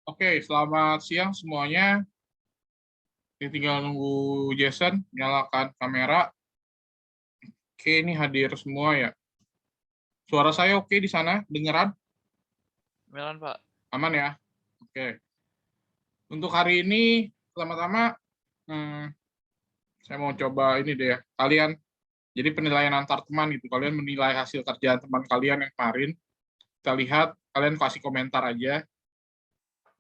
Oke, selamat siang semuanya. Ini tinggal nunggu Jason nyalakan kamera. Oke, ini hadir semua ya. Suara saya oke di sana? Dengeran? Milan, Pak. Aman ya? Oke. Untuk hari ini, pertama-tama saya mau coba ini deh ya. Kalian, jadi penilaian antar teman gitu. Kalian menilai hasil kerjaan teman kalian yang kemarin. Kita lihat, kalian kasih komentar aja.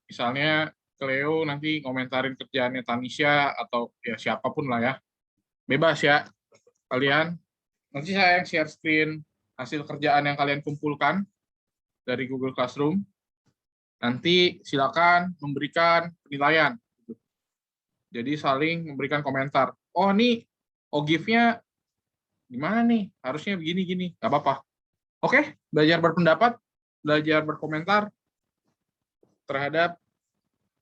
Misalnya, Cleo nanti komentarin kerjaannya Tanisha atau ya siapapun lah ya. Bebas ya, kalian. Nanti saya yang share screen hasil kerjaan yang kalian kumpulkan dari Google Classroom. Nanti silakan memberikan penilaian. Jadi saling memberikan komentar. Oh, nih OGIF-nya gimana nih? Harusnya begini-gini. Gak apa-apa. Oke, belajar berpendapat, belajar berkomentar terhadap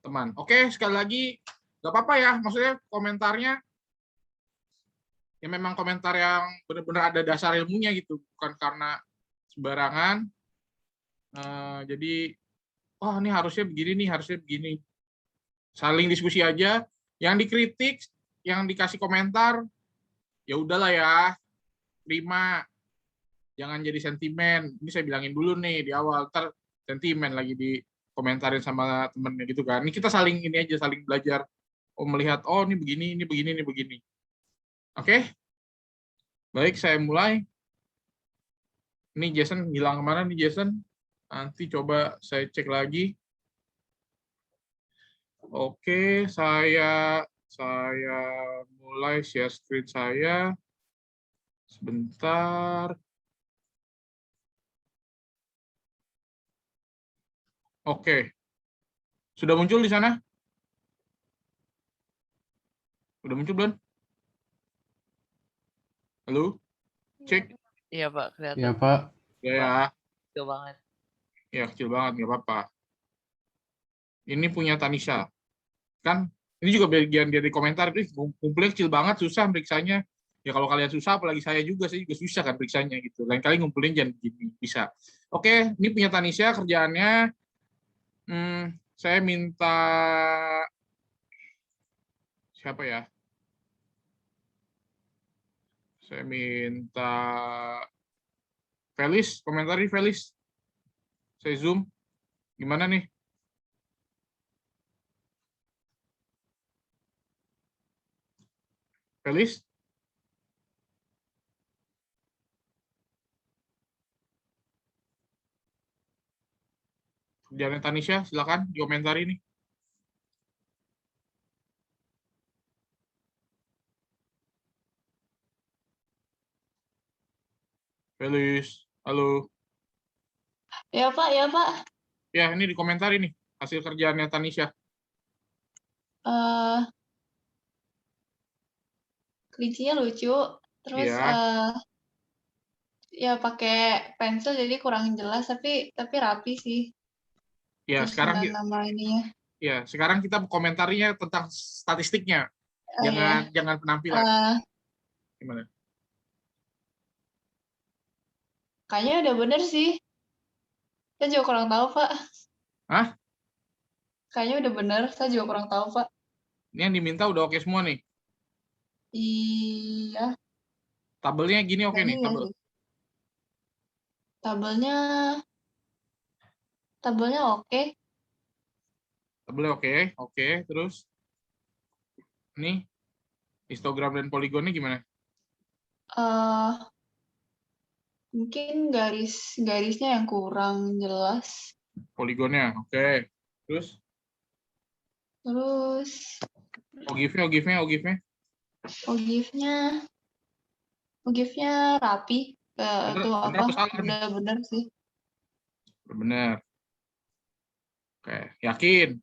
teman. Oke, sekali lagi, gak apa-apa ya. Maksudnya komentarnya ya memang komentar yang benar-benar ada dasar ilmunya gitu. Bukan karena sembarangan. Jadi, oh ini harusnya begini nih, harusnya begini. Saling diskusi aja. Yang dikritik, yang dikasih komentar, ya udahlah ya, terima. Jangan jadi sentimen. Ini saya bilangin dulu nih di awal, ntar sentimen lagi di komentarin sama temennya gitu kan. Ini kita saling ini aja, saling belajar. Oh melihat, oh ini begini, ini begini, ini begini. Oke? Baik, saya mulai. Ini Jason hilang kemana nih Jason? Nanti coba saya cek lagi. Oke, saya mulai share screen saya. Sebentar. Oke. Sudah muncul di sana? Sudah muncul belum? Halo? Cek. Iya, Pak, kelihatan. Iya, Pak. Ya, ya. Kecil banget. Ya, kecil banget, nggak apa-apa. Ini punya Tanisha. Kan, ini juga bagian dari komentar. Kumpulnya kecil banget, susah periksanya. Ya kalau kalian susah, apalagi saya juga susah kan periksanya gitu. Lain kali ngumpulin jangan begini, bisa. Oke, ini punya Tanisha kerjaannya. Saya minta siapa ya? Saya minta Felis, komentari Felis. Saya zoom. Gimana nih? Felis? Kerjaan Tanisha, silakan dikomentari nih. Felis, halo. Ya Pak, ya Pak. Ya, ini dikomentari nih hasil kerjaannya Tanisha. Kelincinya lucu, terus Iya. ya pakai pensil jadi kurang jelas, tapi rapi sih. Ya, Terus sekarang nama ininya. ya, sekarang kita komentarinya tentang statistiknya. Jangan penampilan. Gimana? Kayaknya udah bener sih. Saya juga kurang tahu, Pak. Hah? Kayaknya udah bener, saya juga kurang tahu, Pak. Ini yang diminta udah oke semua nih. Iya. Tabelnya gini oke nih, tabel. Tabelnya oke. Tabelnya oke. Terus nih histogram dan poligonnya gimana? Mungkin garisnya yang kurang jelas. Poligonnya oke. Terus OGIF-nya. OGIF-nya rapi. Bener sih. Bener. Oke, yakin?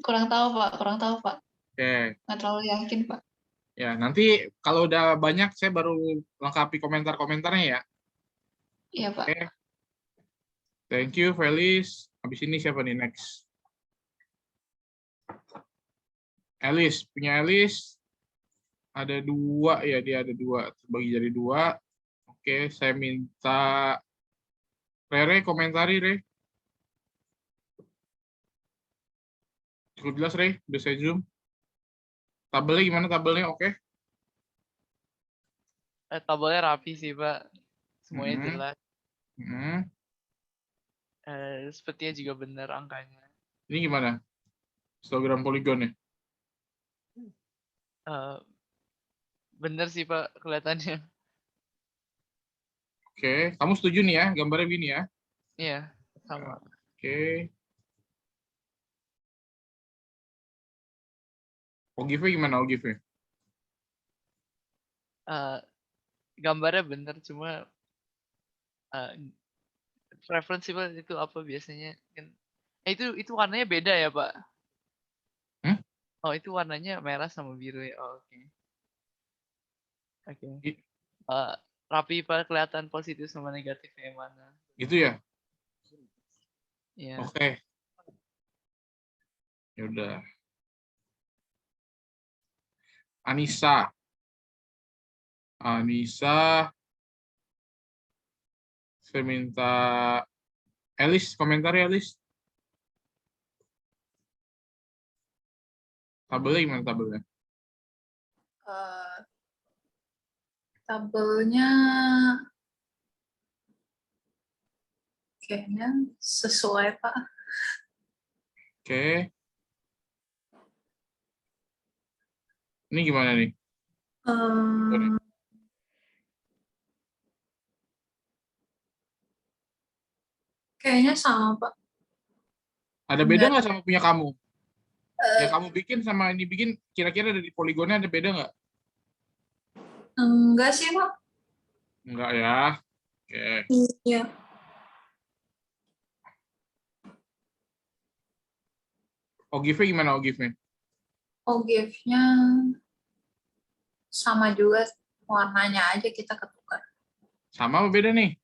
Kurang tahu Pak. Oke. Nggak terlalu yakin Pak. Ya, nanti kalau udah banyak saya baru lengkapi komentar-komentarnya ya. Iya Pak. Oke. Thank you, Felis. Habis ini siapa nih next? Elis, punya Elis. Ada dua ya, dia ada dua. Terbagi jadi dua. Oke, saya minta Rere komentari, Re. Cukup jelas, Rey? Udah saya zoom. Tabelnya gimana tabelnya? Oke. Tabelnya rapi sih, Pak. Semuanya Mm-mm. jelas. Mm-mm. Sepertinya juga benar angkanya. Ini gimana? Histogram poligonnya. Eh, benar sih, Pak, kelihatannya. Oke, kamu setuju nih ya, gambarnya begini ya. Iya, sama. Oke. Ogifnya gimana Ogifnya? Eh, gambarnya benar, cuma referensi Pak itu apa biasanya kan? Itu warnanya beda ya, Pak? Hmm? Oh, itu warnanya merah sama biru ya. Oh, oke. Oke. I- Rapi Pak, kelihatan positif sama negatifnya yang mana. Gitu ya? Iya. Oke. Ya udah. Anissa. Saya minta Elis, komentar ya Elis. Tabelnya gimana tabelnya? Tabelnya kayaknya sesuai, Pak. Oke. Ini gimana nih? Kayaknya sama, Pak. Ada beda nggak sama punya kamu? Yang kamu bikin sama ini bikin, kira-kira dari poligonnya ada beda nggak? Enggak sih, Pak. Enggak ya. Oke. Iya. Ogifnya gimana Ogifnya? Ogifnya sama juga, warnanya aja kita ketukar. Sama apa beda nih?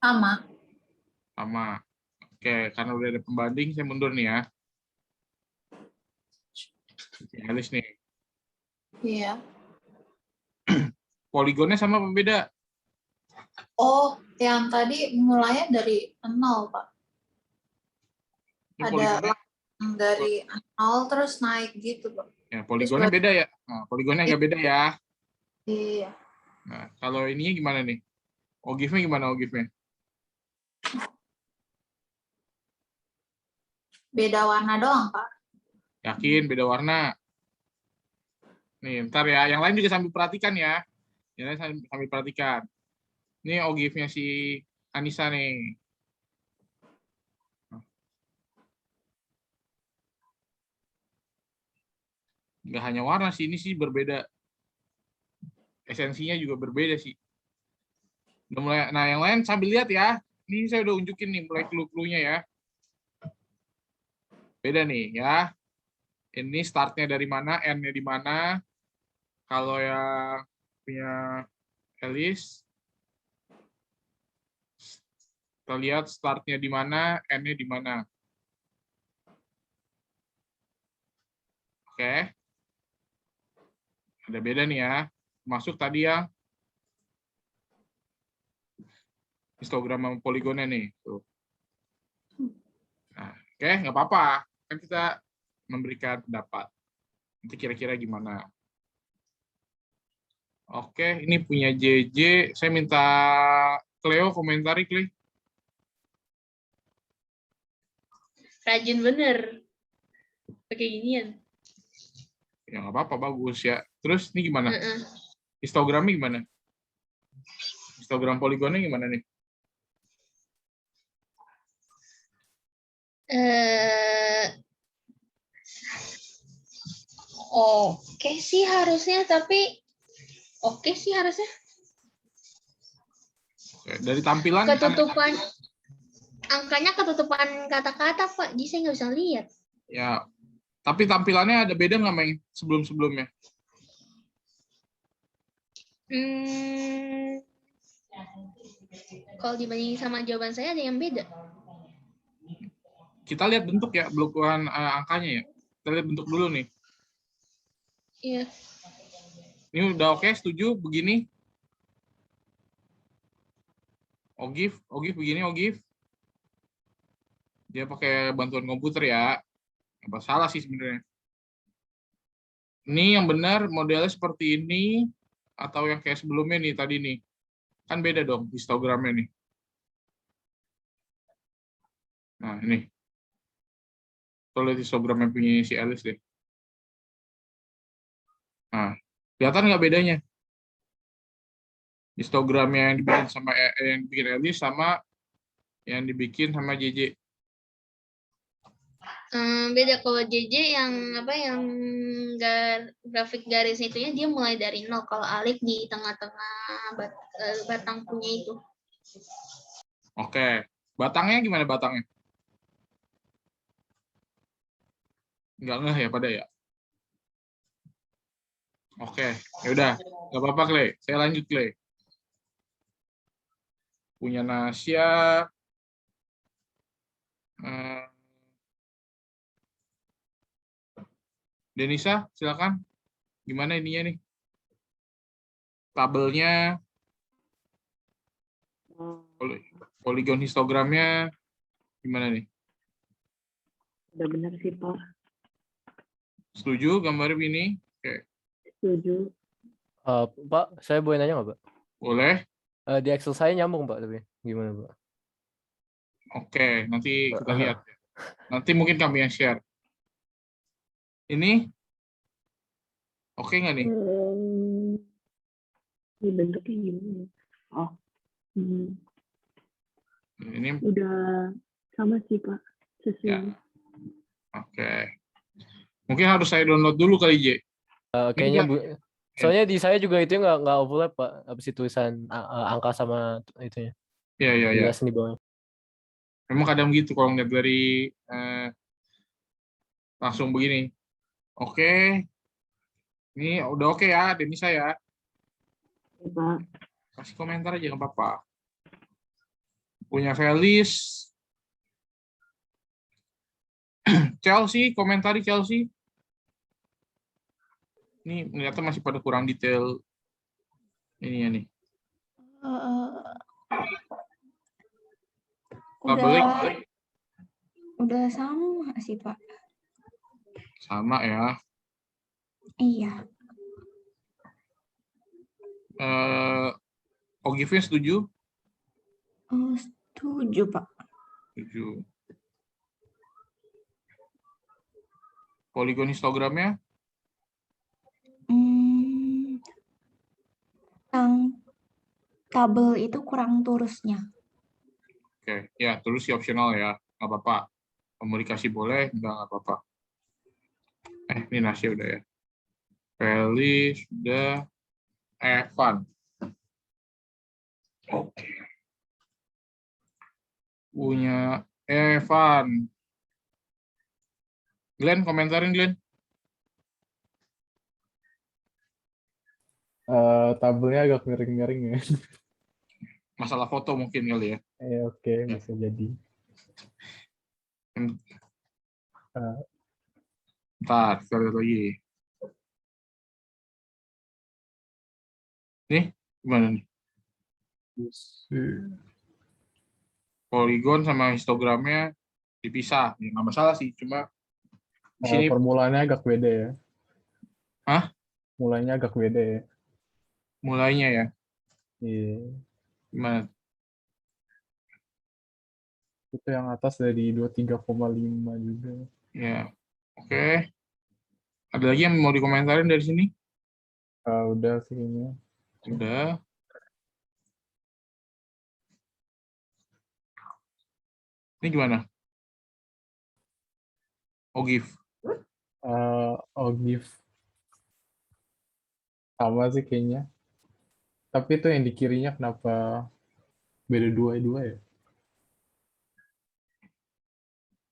Sama. Sama. Oke, karena udah ada pembanding, saya mundur nih ya. Elis nih. Iya. Poligonnya sama apa beda? Oh, yang tadi mulainya dari 0, Pak. Ini Ada poligonnya, dari 0 terus naik gitu, Pak. ya, poligonnya beda ya. Nah, poligonnya agak beda ya. Iya. Nah, kalau ininya gimana nih? Ogifnya gimana Ogifnya? Beda warna doang, Pak. Yakin beda warna? Nih, ntar ya. Yang lain juga sambil perhatikan ya. Yang lain sambil perhatikan. Ini Ogifnya si Anissa nih. Nggak hanya warna sih, ini sih berbeda. Esensinya juga berbeda sih. Udah mulai, nah yang lain sambil lihat ya. Ini saya udah unjukin nih mulai clue-cluenya ya. Beda nih ya. Ini startnya dari mana, N-nya di mana. Kalau yang punya Elis, kita lihat startnya di mana, N-nya di mana. Oke. Ada beda nih ya. Masuk tadi ya. Histogram sama poligonnya nih. Tuh. Nah, oke, nggak apa-apa. Kan kita memberikan pendapat. Nanti kira-kira gimana. Oke, ini punya JJ. Saya minta Cleo komentari, Cleo. Rajin bener. Pakai ginian. Ya nggak apa-apa, bagus ya. Terus ini gimana? Histogramnya gimana? Histogram poligonnya gimana nih? Oke sih harusnya, tapi oke sih harusnya. Oke, dari tampilan Ketutupan, angkanya ketutupan kata-kata, Pak. Jadi saya nggak bisa lihat. ya, tapi tampilannya ada beda nggak main sebelum-sebelumnya? Kalau dibandingin sama jawaban saya ada yang beda. Kita lihat bentuk ya, bukan angkanya ya. Kita lihat bentuk dulu nih. Iya. Ini udah oke, setuju begini? Ogif begini Ogif. Dia pakai bantuan komputer ya. Apa salah sih sebenarnya? Ini yang benar modelnya seperti ini atau yang kayak sebelumnya nih tadi nih. Kan beda dong histogramnya nih. Nah, ini. Kita lihat histogramnya punya si Alice deh. Nah, kelihatan nggak bedanya? Histogramnya yang dibikin sama yang dibikin Alice sama yang dibikin sama JJ. Beda kalau JJ yang apa yang grafik garis itunya dia mulai dari nol. Kalau Alik di tengah-tengah batang punya itu. Oke. Batangnya gimana batangnya? Nggak ngeh ya pada ya? Oke, ya udah, nggak apa-apa Clay. Saya lanjut Clay. Punya Nasya. Denisa, silakan. Gimana ininya nih? Tabelnya, poligon histogramnya, gimana nih? Udah benar sih, Pak. Setuju gambar ini? Oke, Setuju. Pak, saya boleh nanya nggak, Pak? boleh. Di Excel saya nyambung, Pak, tapi gimana, Pak? Oke, nanti kita lihat. Nanti mungkin kami yang share. Ini oke nggak nih? Ini bentuknya gimana? Oh, Ini udah sama sih, Pak. Sesuai. ya. Oke. Mungkin harus saya download dulu kali, J. Kayaknya Ini soalnya di saya juga itu nggak overlap, Pak. Apa sih tulisan angka sama itunya? ya, ya. Jelasin di bawahnya. Memang kadang gitu kalau ngeliat dari langsung begini. Oke. Ini udah oke ya, Denisa ya. Ya, Pak. Kasih komentar aja nggak apa-apa. Punya Felis. Chelsea, komentari Chelsea. Ini ternyata masih pada kurang detail. Ini ya nih. Udah sama sih, Pak. Sama ya. Iya. Ogifin setuju? Oh, setuju, Pak. Setuju. Poligon histogramnya? Yang tabel itu kurang turusnya. Oke, ya terus sih opsional ya, nggak apa-apa. Komunikasi boleh, nggak apa-apa. Ini Nasya udah ya. Felis udah. Evan. Oke. Punya Evan. Glenn, komentarin Glenn. Tabelnya agak miring-miring ya. Masalah foto mungkin kali ya. Oke, bisa jadi. Ntar, kita lihat lagi. Nih, gimana nih? Poligon sama histogramnya dipisah. Ya, nggak masalah sih, cuma di sini Permulaannya agak beda ya. Hah? Mulainya agak beda ya. mulainya ya. Iya. Gimana? Itu yang atas dari 23,5 juga. Ya, oke. Ada lagi yang mau dikomentarin dari sini? Udah sih kayaknya. Udah. Ini gimana? Ogif. Ogif. Sama sih kayaknya. Tapi itu yang di kirinya kenapa beda 2 ya?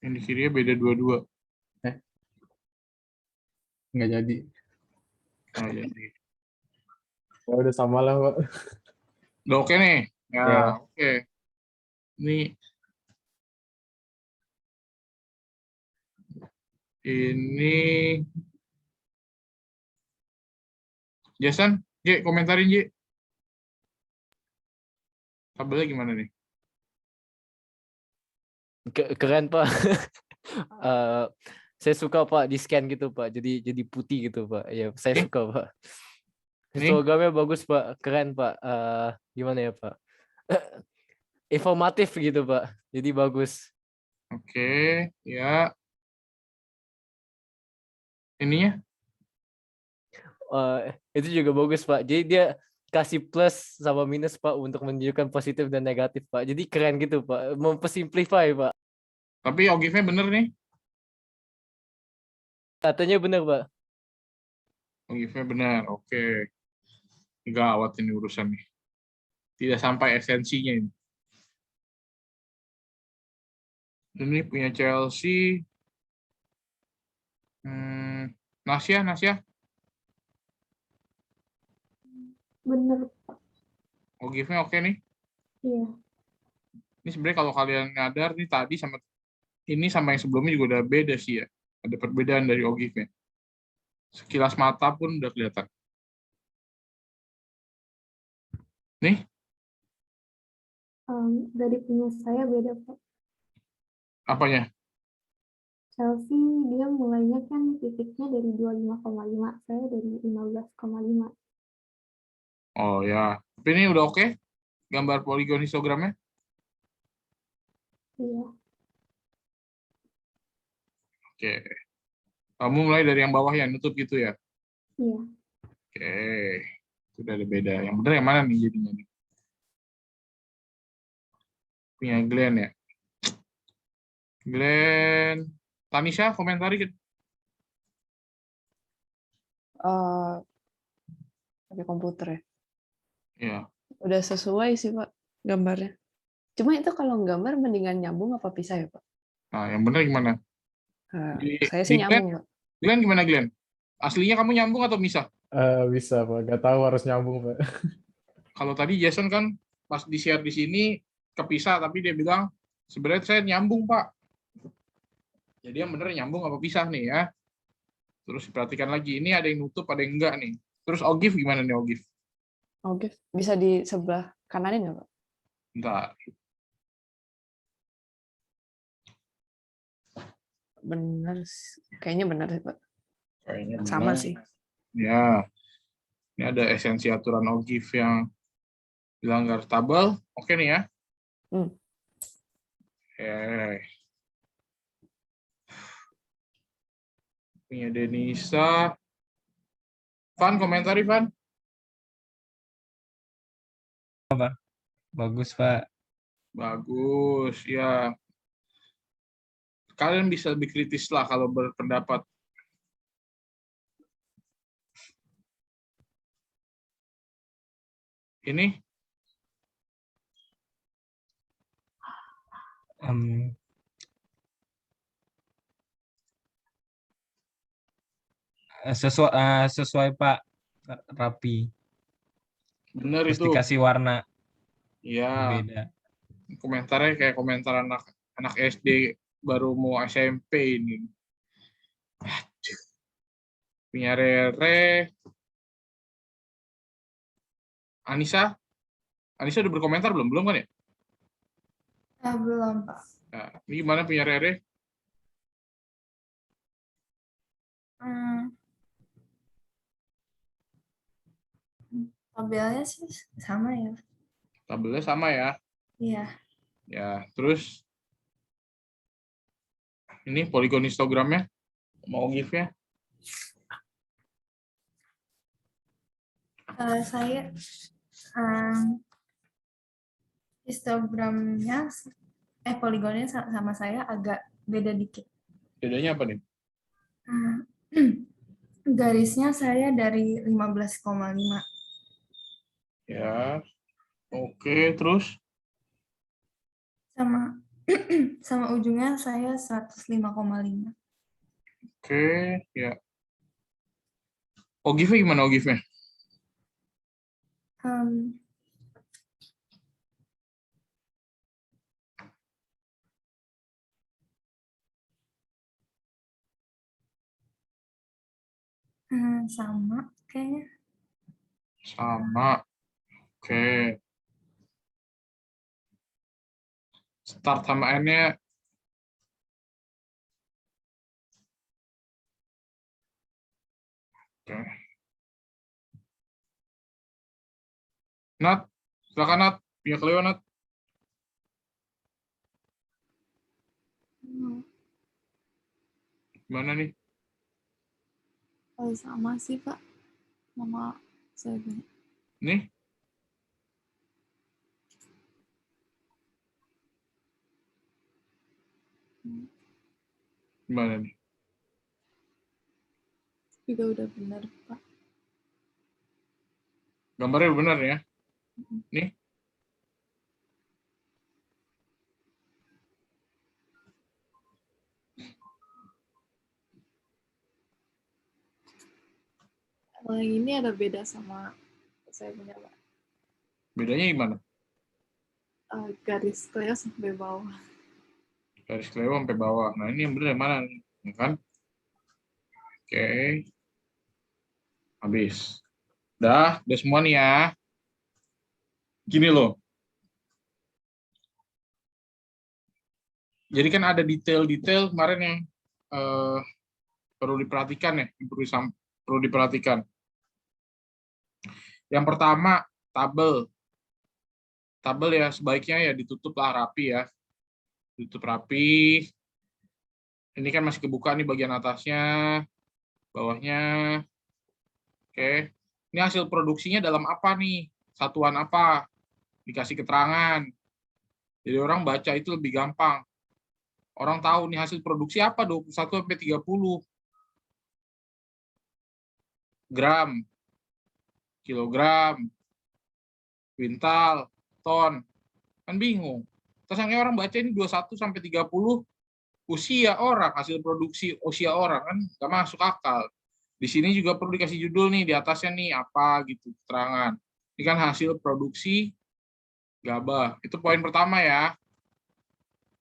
Yang di kirinya beda 22. Nggak jadi. Nah, jadi. Ya udah sama lah, Pak. Udah oke nih. Ya, Ya. oke. Ini Jason, J, komentarin J. Tabelnya gimana nih? Keren, Pak. Saya suka Pak di scan gitu Pak. Jadi putih gitu Pak. Ya, saya Ini? suka Pak. Ini? Histogramnya bagus Pak, keren Pak. Gimana ya Pak? Informatif gitu Pak. Jadi bagus. Oke, ya. Ininya? Itu juga bagus Pak. Jadi dia kasih plus sama minus Pak untuk menunjukkan positif dan negatif Pak. Jadi keren gitu Pak. Mempersimplify Pak. Tapi OGIF-nya bener nih. Katanya benar Pak. OGIF-nya benar. Oke. Gawat ini urusan nih. Tidak sampai esensinya ini. Ini punya Chelsea. Nasya. Bener, Pak. OGIF-nya oke nih. Iya. Ini sebenarnya kalau kalian nyadar nih tadi sama ini sama yang sebelumnya juga udah beda sih ya. Ada perbedaan dari OGIF-nya. Sekilas mata pun udah kelihatan. Nih, Dari punya saya beda, Pak. apanya? Chelsea dia mulainya kan titiknya dari 25,5, saya dari 15,5. Oh ya, tapi ini udah oke? Gambar poligon histogramnya? Iya. Oke. Kamu mulai dari yang bawah ya, nutup gitu ya? Iya. Oke. Sudah ada beda. Yang benar yang mana nih jadinya nih? Punya Glenn ya? Glenn. Tanisha, komentari. Pakai komputer ya. Ya. Udah sesuai sih Pak gambarnya. Cuma itu kalau gambar mendingan nyambung apa pisah ya Pak? Nah, yang benar gimana? Saya sih Glenn, nyambung Pak. Glenn gimana Glenn? Aslinya kamu nyambung atau misah? Bisa Pak, nggak tahu harus nyambung Pak. Kalau tadi Jason kan pas di-share di sini kepisah, tapi dia bilang sebenarnya saya nyambung Pak. Jadi yang benar nyambung apa pisah nih ya? Terus perhatikan lagi, ini ada yang nutup, ada yang enggak nih. Terus OGIF gimana nih OGIF? Oke, bisa di sebelah kananin ya Pak? Bentar. Benar, kayaknya benar sih Pak. Kayaknya Sama benar. sih. Ya, ini ada esensi aturan OGIF yang dilanggar tabel. Oke nih ya. Punya Denisa. Van, komentari Van. Bagus, Pak. Bagus, ya. Kalian bisa lebih kritis lah kalau berpendapat. Ini? Sesuai Pak, rapi. Benar Terus itu. dikasih warna. Iya. Beda. Komentarnya kayak komentar anak SD baru mau SMP ini. Punya Rere. Anissa udah berkomentar belum? Belum kan ya? Belum, Pak. Nah, ini gimana punya Rere? Tabelnya sih sama ya. Tabelnya sama ya? Iya. Ya, terus ini poligon histogramnya mau GIF-nya? Saya histogramnya poligonnya sama saya agak beda dikit. Bedanya apa nih? Garisnya saya dari 15,5. Ya. Oke, terus sama ujungnya saya 105,5. Oke, ya. OGIF-nya gimana OGIF-nya? Sama kayaknya. Sama. Oke. Start sama N-nya Oke. Nat, silakan Nat. Punya Cleo, Nat. Gimana nih? Sama sih Pak. Mama saya banyak. Nih? Gimana nih? Juga udah benar Pak. Gambarnya benar ya? Nih? Kalau yang ini ada beda sama saya punya Pak. Bedanya gimana? Garis Cleo sampai bawah. Garis Cleo sampai bawah. Nah, ini yang benar yang mana nih? Ya kan? Oke. Habis. Udah semua nih ya. Gini loh. Jadi kan ada detail-detail kemarin yang perlu diperhatikan ya, yang perlu diperhatikan. Yang pertama, tabel. Tabel ya sebaiknya ya ditutup lah rapi ya. Tutup rapi. Ini kan masih kebuka nih bagian atasnya, bawahnya. Oke. Ini hasil produksinya dalam apa nih? Satuan apa? Dikasih keterangan. Jadi orang baca itu lebih gampang. Orang tahu nih hasil produksi apa 21 sampai 30 gram, kilogram, kuintal, ton. Kan bingung. Terus yang orang baca ini 21 sampai 30 usia orang, hasil produksi usia orang kan nggak masuk akal. Di sini juga perlu dikasih judul nih di atasnya nih apa gitu keterangan. Ini kan hasil produksi gabah. Itu poin pertama ya.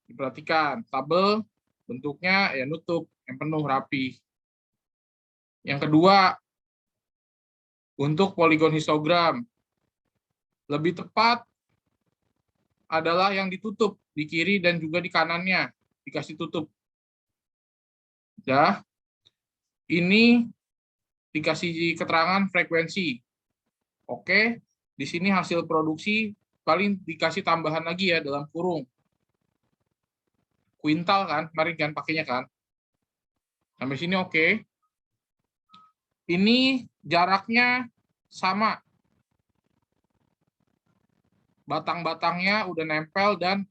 Diperhatikan, tabel bentuknya ya nutup, yang penuh rapi. Yang kedua, untuk poligon histogram, lebih tepat adalah yang ditutup di kiri dan juga di kanannya, dikasih tutup. Ya, ini dikasih keterangan frekuensi. Oke, di sini hasil produksi paling dikasih tambahan lagi ya dalam kurung. Kuintal kan, kemarin kan pakainya kan. Sampai sini oke. Ini jaraknya sama. Batang-batangnya udah nempel dan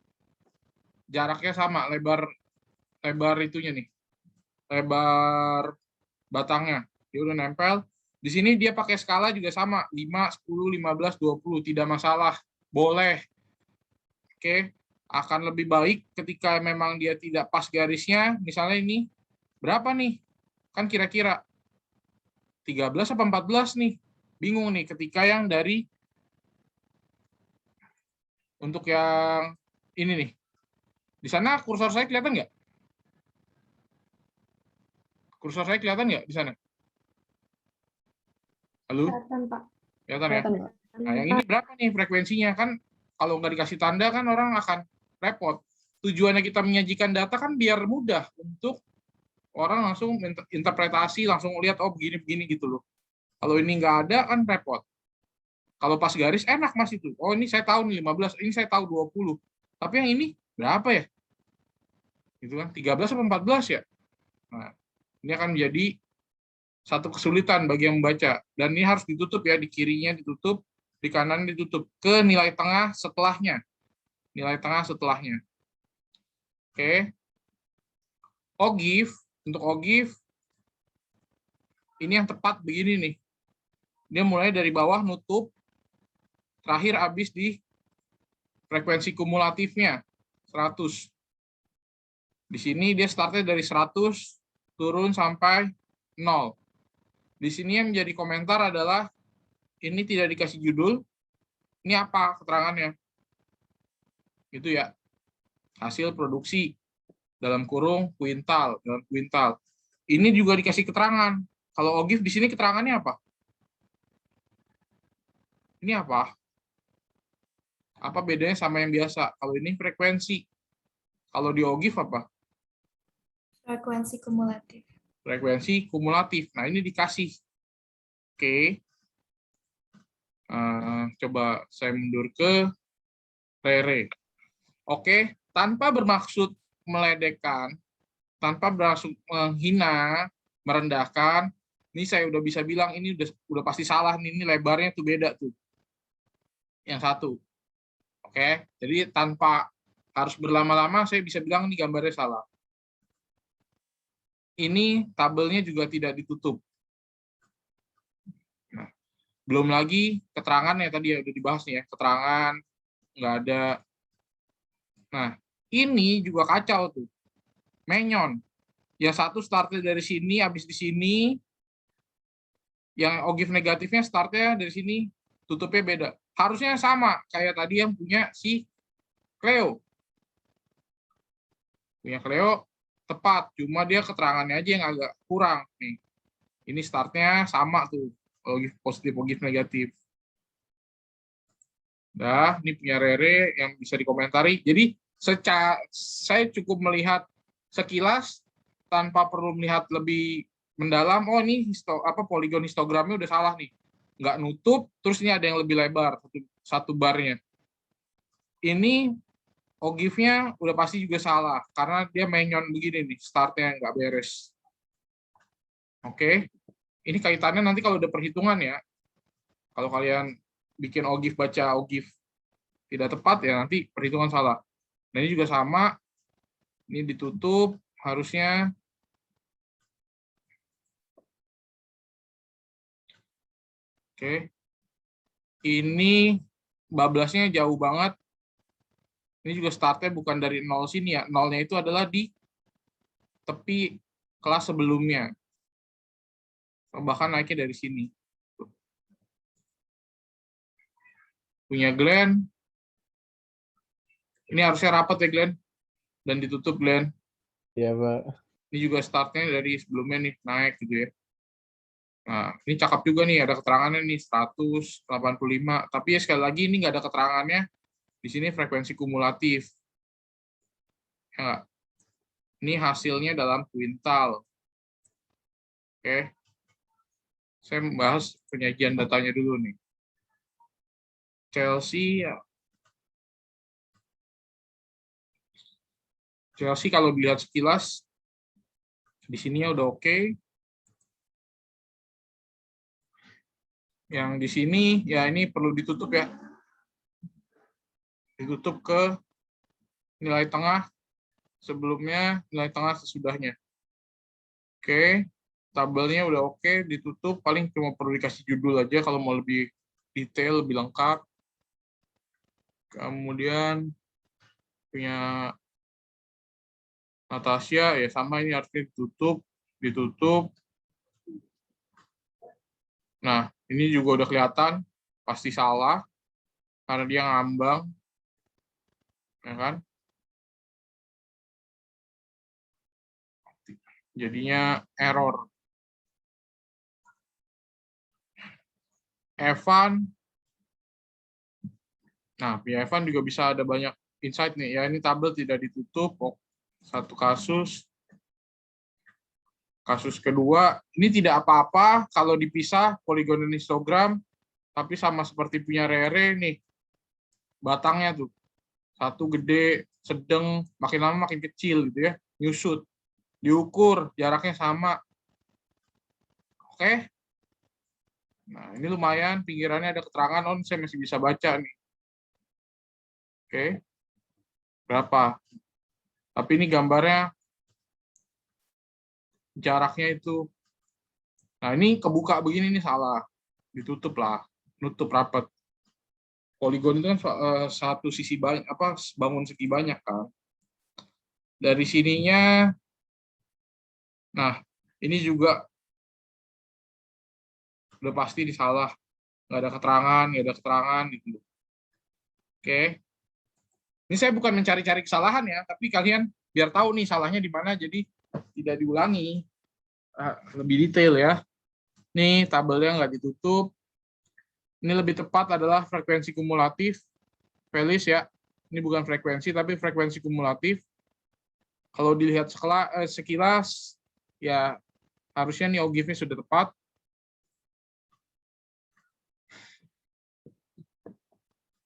jaraknya sama, lebar itunya nih. Lebar batangnya. Dia udah nempel. Di sini dia pakai skala juga sama, 5, 10, 15, 20, tidak masalah. Boleh. Oke. Akan lebih baik ketika memang dia tidak pas garisnya, misalnya ini berapa nih? Kan kira-kira 13 apa 14 nih? Bingung nih ketika yang dari untuk yang ini nih. Di sana kursor saya kelihatan nggak? Kursor saya kelihatan nggak di sana? Halo? Kelihatan, Pak. Kelihatan ya? Kelihatan, Pak. Nah, yang ini berapa nih frekuensinya? Kan kalau nggak dikasih tanda kan orang akan repot. Tujuannya kita menyajikan data kan biar mudah untuk orang langsung interpretasi, langsung lihat, oh begini-begini gitu loh. Kalau ini nggak ada kan repot. Kalau pas garis enak Mas itu. Oh ini saya tahu nih 15, ini saya tahu 20. Tapi yang ini berapa ya? Gitu kan, 13 atau 14 ya? Nah, ini akan menjadi satu kesulitan bagi yang membaca. Dan ini harus ditutup ya, di kirinya ditutup, di kanan ditutup, ke nilai tengah setelahnya. Nilai tengah setelahnya. Oke. OGIF, untuk OGIF, ini yang tepat begini nih. Dia mulai dari bawah nutup, terakhir habis di frekuensi kumulatifnya, 100. Di sini dia startnya dari 100, turun sampai 0. Di sini yang menjadi komentar adalah, ini tidak dikasih judul, ini apa keterangannya? Gitu ya. Hasil produksi dalam kurung kuintal, dalam kuintal. Ini juga dikasih keterangan. Kalau OGIF di sini keterangannya apa? Ini apa? Apa bedanya sama yang biasa? Kalau ini frekuensi. Kalau di OGIF apa? Frekuensi kumulatif. Frekuensi kumulatif. Nah, ini dikasih Oke. Coba saya mundur ke Rere. Oke, tanpa bermaksud meledekkan, tanpa bermaksud menghina, merendahkan, ini saya udah bisa bilang ini udah pasti salah nih, ini lebarnya tuh beda tuh. Yang satu. Oke, jadi tanpa harus berlama-lama saya bisa bilang ini gambarnya salah. Ini tabelnya juga tidak ditutup. Nah, belum lagi keterangannya tadi ya udah dibahas nih ya, keterangan nggak ada. Nah, ini juga kacau tuh. Menyon. Yang satu startnya dari sini, habis di sini. Yang OGIF negatifnya startnya dari sini, tutupnya beda. Harusnya sama, kayak tadi yang punya si Cleo. Punya Cleo, tepat. Cuma dia keterangannya aja yang agak kurang. Nih. Ini startnya sama tuh. OGIF positif, OGIF negatif. Nah, ini punya Rere yang bisa dikomentari. Jadi, saya cukup melihat sekilas tanpa perlu melihat lebih mendalam. Oh, ini poligon histogramnya udah salah nih, nggak nutup. Terus ini ada yang lebih lebar satu barnya. Ini OGIF-nya udah pasti juga salah karena dia menyon begini nih, startnya nggak beres. Oke, ini kaitannya nanti kalau udah perhitungan ya. Kalau kalian bikin OGIF baca OGIF tidak tepat ya nanti perhitungan salah. Nah, ini juga sama. Ini ditutup harusnya. Oke. Ini bablasnya jauh banget. Ini juga startnya bukan dari 0 sini ya. 0-nya itu adalah di tepi kelas sebelumnya. Bahkan naiknya dari sini. Punya Glenn. Ini harusnya rapat ya, Glenn. Dan ditutup, Glenn. Iya, Pak. Ini juga startnya dari sebelumnya nih, naik gitu ya. Nah, ini cakep juga nih, ada keterangannya nih, 185. Tapi ya sekali lagi ini nggak ada keterangannya. Di sini frekuensi kumulatif. Ya nggak? Ini hasilnya dalam kuintal. Oke. Saya membahas penyajian datanya dulu nih. Chelsea kalau dilihat sekilas di sininya udah oke. Yang di sini ya ini perlu ditutup ya. Ditutup ke nilai tengah sebelumnya, nilai tengah sesudahnya. Oke, tabelnya udah oke, ditutup, paling cuma perlu dikasih judul aja kalau mau lebih detail, lebih lengkap. Kemudian punya Natasha ya sama, ini artinya ditutup. Nah, ini juga udah kelihatan pasti salah karena dia ngambang, ya kan? Jadinya error. Evan, nah Evan juga bisa ada banyak insight nih ya. Ini tabel tidak ditutup, satu kasus. Kasus kedua, ini tidak apa-apa kalau dipisah poligon dan histogram, tapi sama seperti punya Rere nih, batangnya tuh. Satu gede, sedang, makin lama makin kecil gitu ya, nyusut. Diukur, jaraknya sama. Oke. Nah, ini lumayan, pinggirannya ada keterangan, saya masih bisa baca nih. Oke. Berapa? Tapi ini gambarnya, jaraknya itu. Nah, ini kebuka begini, ini salah. Ditutup lah, nutup rapat. Poligon itu kan satu sisi banyak, bangun segi banyak kan. Dari sininya, nah ini juga udah pasti disalah, nggak ada keterangan gitu. Oke, ini saya bukan mencari-cari kesalahan ya, tapi kalian biar tahu nih salahnya di mana, jadi tidak diulangi. Lebih detail ya. Nih tabelnya nggak ditutup. Ini lebih tepat adalah frekuensi kumulatif, Felis ya. Ini bukan frekuensi, tapi frekuensi kumulatif. Kalau dilihat sekilas, ya harusnya nih OGIF-nya sudah tepat.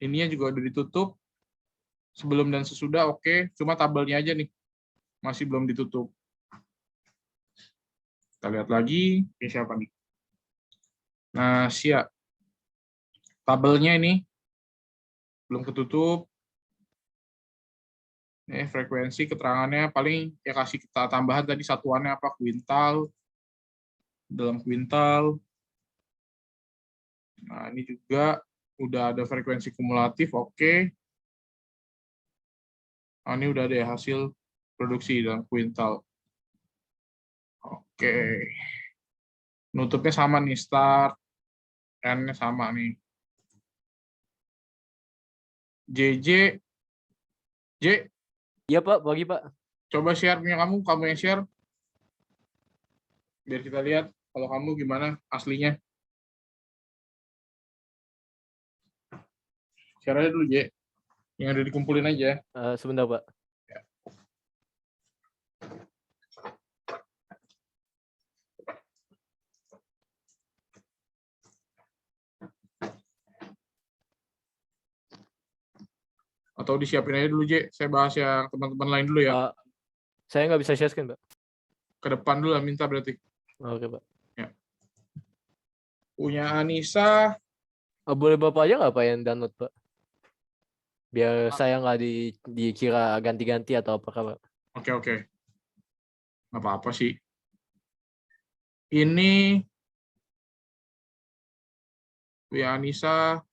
Ininya juga udah ditutup. Sebelum dan sesudah oke, cuma tabelnya aja nih masih belum ditutup. Kita lihat lagi, ini siapa nih? Nah, siap. Tabelnya ini belum ketutup. Frekuensi keterangannya paling ya kasih kita tambahan tadi satuannya apa, kuintal, dalam kuintal. Nah, ini juga udah ada frekuensi kumulatif, oke. Nah, ini udah ada hasil produksi dalam kuintal. Oke. Nutupnya sama nih, start. N-nya sama nih. JJ. J. Iya Pak, pagi Pak. Coba share punya kamu yang share. Biar kita lihat kalau kamu gimana aslinya. Share aja dulu, J. Yang ada dikumpulin aja. Sebentar Pak. Atau disiapin aja dulu, J. Saya bahas yang teman-teman lain dulu ya. Saya nggak bisa share screen, Pak. Ke depan dulu lah minta berarti. Oke, Pak. Ya. Punya Anissa. Boleh Bapak aja nggak Pak yang download, Pak? Biar saya nggak dikira ganti-ganti atau apa, Pak. Oke. Nggak apa-apa sih. Ini punya Anissa.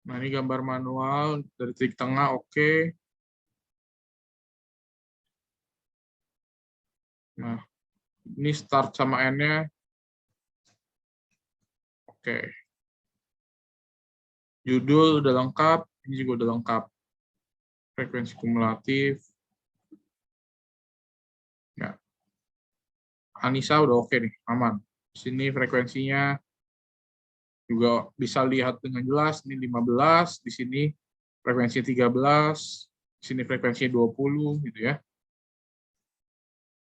Nah, ini gambar manual dari titik tengah, oke. Nah, ini start sama N-nya. Oke. Judul udah lengkap, ini juga udah lengkap. Frekuensi kumulatif. Ya. Anissa udah oke nih, aman. Sini frekuensinya juga bisa lihat dengan jelas, ini 15, di sini frekuensi 13, di sini frekuensinya 20 gitu ya.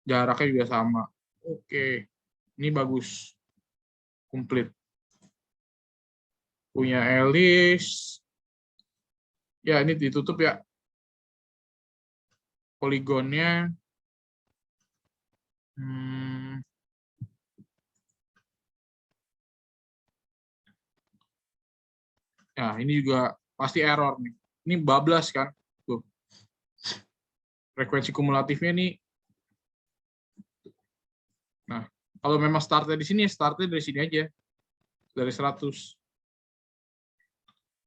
Jaraknya juga sama. Oke. Ini bagus. Komplit. Punya Alice. Ya, ini ditutup ya. Poligonnya. Nah, ini juga pasti error nih. Ini bablas kan? Tuh. Frekuensi kumulatifnya nih. Nah, kalau memang startnya di sini, startnya dari sini aja. Dari 100.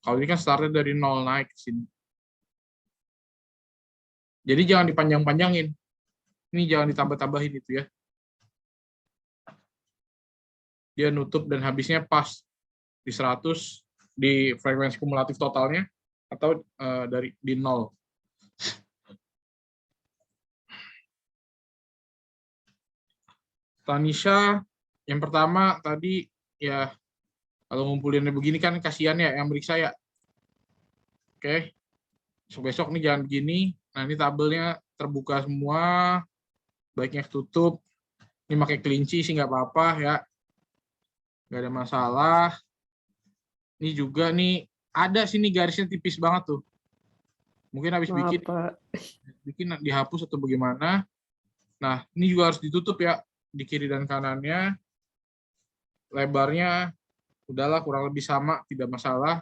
Kalau ini kan startnya dari 0 naik ke sini. Jadi jangan dipanjang-panjangin. Ini jangan ditambah-tambahin itu ya. Dia nutup dan habisnya pas di 100 di frekuensi kumulatif totalnya atau dari di 0. Tanisha, yang pertama tadi ya kalau ngumpulinnya begini kan kasihan ya yang meriksa ya. Oke. Besok nih jangan begini. Nah, ini tabelnya terbuka semua. Baiknya tutup. Ini pakai kelinci sih nggak apa-apa ya. Nggak ada masalah. Ini juga nih ada sini garisnya tipis banget tuh. Mungkin habis bikin dihapus atau bagaimana. Nah, ini juga harus ditutup ya di kiri dan kanannya. Lebarnya udahlah kurang lebih sama, tidak masalah.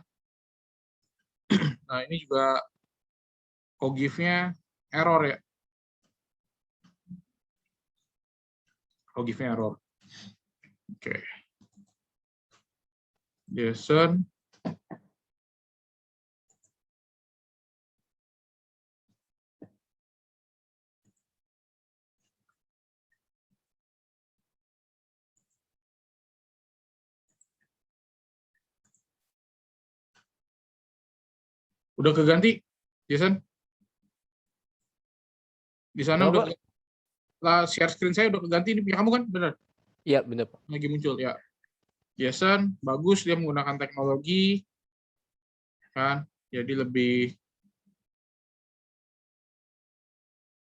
Nah, ini juga Ogif-nya error ya. Ogif-nya error. Oke. Jason. Udah keganti, Jason? Di sana udah share screen saya udah keganti, ini punya kamu kan? Benar? Iya, benar, Pak. Lagi muncul, ya. Jason, bagus dia menggunakan teknologi, kan? Jadi lebih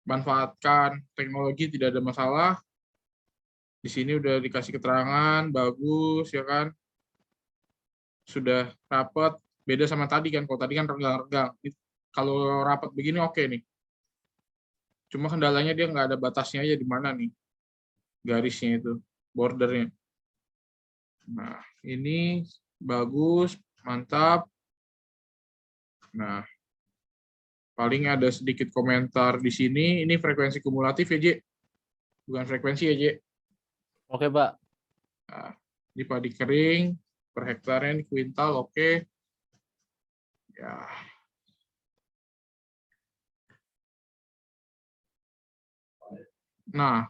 manfaatkan teknologi, tidak ada masalah. Di sini udah dikasih keterangan, bagus, ya kan? sudah rapat, beda sama tadi kan. Kalau tadi kan renggang-renggang. Kalau rapat begini oke nih. Cuma kendalanya dia nggak ada batasnya aja di mana nih garisnya itu, bordernya. Nah, ini bagus, mantap. Nah, paling ada sedikit komentar di sini. Ini frekuensi kumulatif ya, J? Bukan frekuensi ya, J? Oke, Pak. Nah, ini padi kering, per hektarnya ini kuintal, oke. Ya. Nah,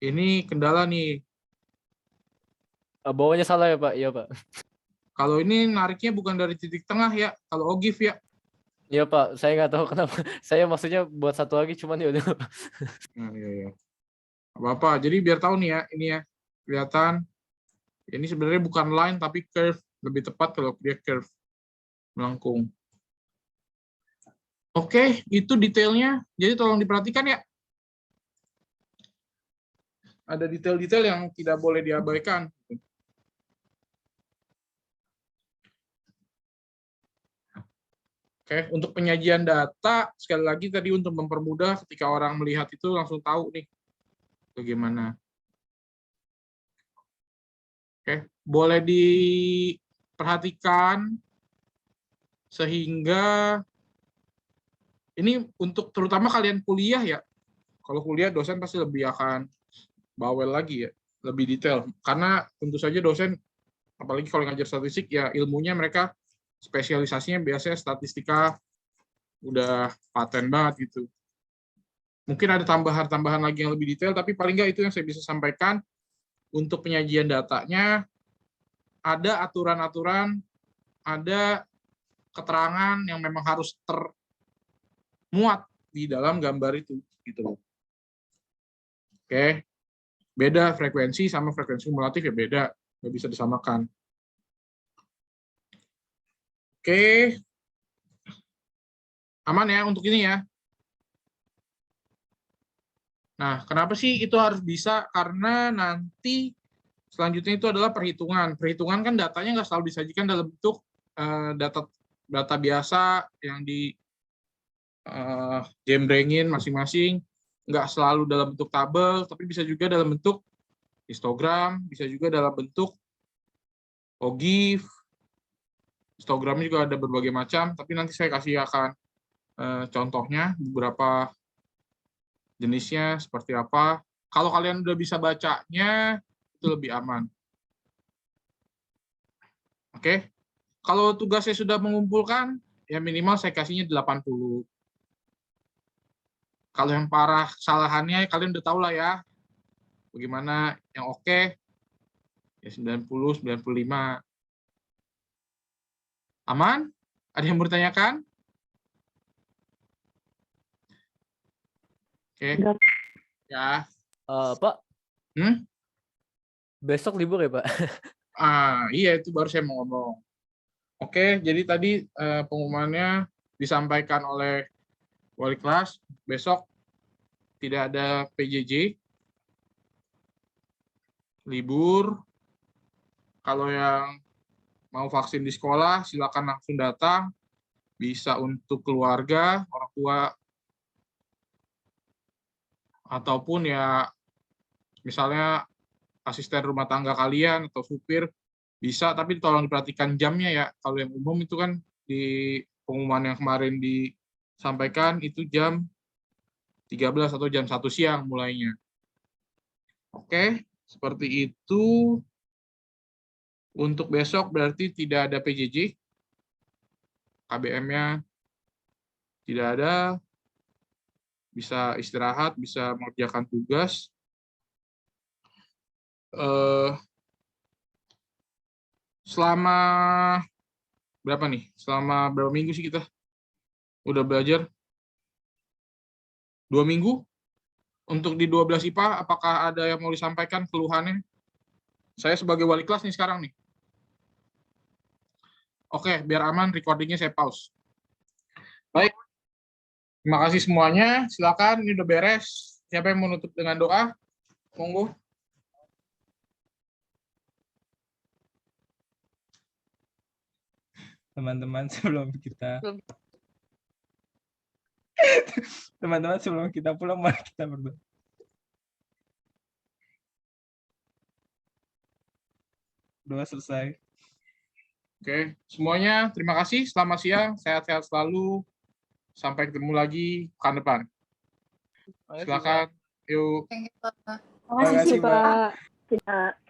ini kendala nih. Bawahnya salah ya, Pak? Iya, Pak. Kalau ini nariknya bukan dari titik tengah ya, kalau ogif ya. Iya, Pak. Saya nggak tahu kenapa. Saya maksudnya buat satu lagi, cuman ya udah. Nah, iya. Apa-apa. Jadi biar tahu nih ya, ini ya. Kelihatan. Ini sebenarnya bukan line, tapi curve. Lebih tepat kalau dia curve. Melengkung. Oke, itu detailnya. Jadi tolong diperhatikan ya. Ada detail-detail yang tidak boleh diabaikan. Oke, untuk penyajian data, sekali lagi tadi untuk mempermudah ketika orang melihat itu langsung tahu nih bagaimana. Oke, boleh diperhatikan sehingga ini untuk terutama kalian kuliah ya. Kalau kuliah dosen pasti lebih akan bawel lagi ya, lebih detail. Karena tentu saja dosen, apalagi kalau ngajar statistik ya ilmunya mereka spesialisasinya biasanya statistika udah paten banget gitu. Mungkin ada tambahan-tambahan lagi yang lebih detail, tapi paling nggak itu yang saya bisa sampaikan. Untuk penyajian datanya, ada aturan-aturan, ada keterangan yang memang harus termuat di dalam gambar itu. Gitu. Oke, beda frekuensi sama frekuensi kumulatif ya beda, nggak bisa disamakan. Oke, aman ya untuk ini ya. Nah, kenapa sih itu harus bisa? Karena nanti selanjutnya itu adalah perhitungan. Perhitungan kan datanya nggak selalu disajikan dalam bentuk data biasa yang di jembrengin masing-masing. Nggak selalu dalam bentuk tabel, tapi bisa juga dalam bentuk histogram, bisa juga dalam bentuk ogif. Histogramnya juga ada berbagai macam, tapi nanti saya kasih akan contohnya, beberapa jenisnya seperti apa. Kalau kalian udah bisa bacanya, itu lebih aman. Oke. Kalau tugasnya sudah mengumpulkan, ya minimal saya kasihnya 80. Kalau yang parah kesalahannya, kalian udah tahu lah ya. Bagaimana yang oke, ya 90, 95. Aman? Ada yang mau ditanyakan? Oke. Ya. Pak, Hmm? besok libur ya, Pak? Iya, itu baru saya mau ngomong. Oke, jadi tadi pengumumannya disampaikan oleh wali kelas, besok tidak ada PJJ, libur. Kalau yang mau vaksin di sekolah, silakan langsung datang. Bisa untuk keluarga, orang tua, ataupun ya misalnya asisten rumah tangga kalian atau supir, bisa, tapi tolong diperhatikan jamnya ya. Kalau yang umum itu kan di pengumuman yang kemarin disampaikan itu jam 13 atau jam 1 siang mulainya. Oke, seperti itu. Untuk besok berarti tidak ada PJJ. KBM-nya tidak ada. Bisa istirahat, bisa mengerjakan tugas. Selama berapa nih? Selama berapa minggu sih kita udah belajar? 2 minggu? Untuk di 12 IPA, apakah ada yang mau disampaikan keluhannya? Saya sebagai wali kelas nih sekarang nih. Oke, biar aman recordingnya saya pause. Baik. Terima kasih semuanya. Silakan, ini udah beres. Siapa yang mau nutup dengan doa? Monggo. teman-teman sebelum kita pulang, mari kita berdoa. Doa selesai. Oke, semuanya terima kasih. Selamat siang, sehat-sehat selalu. Sampai ketemu lagi pekan depan. Makasih, Pak. Silakan. Yuk. Thank you, Pak. Makasih, Makasih, Mbak. Pak. Pak.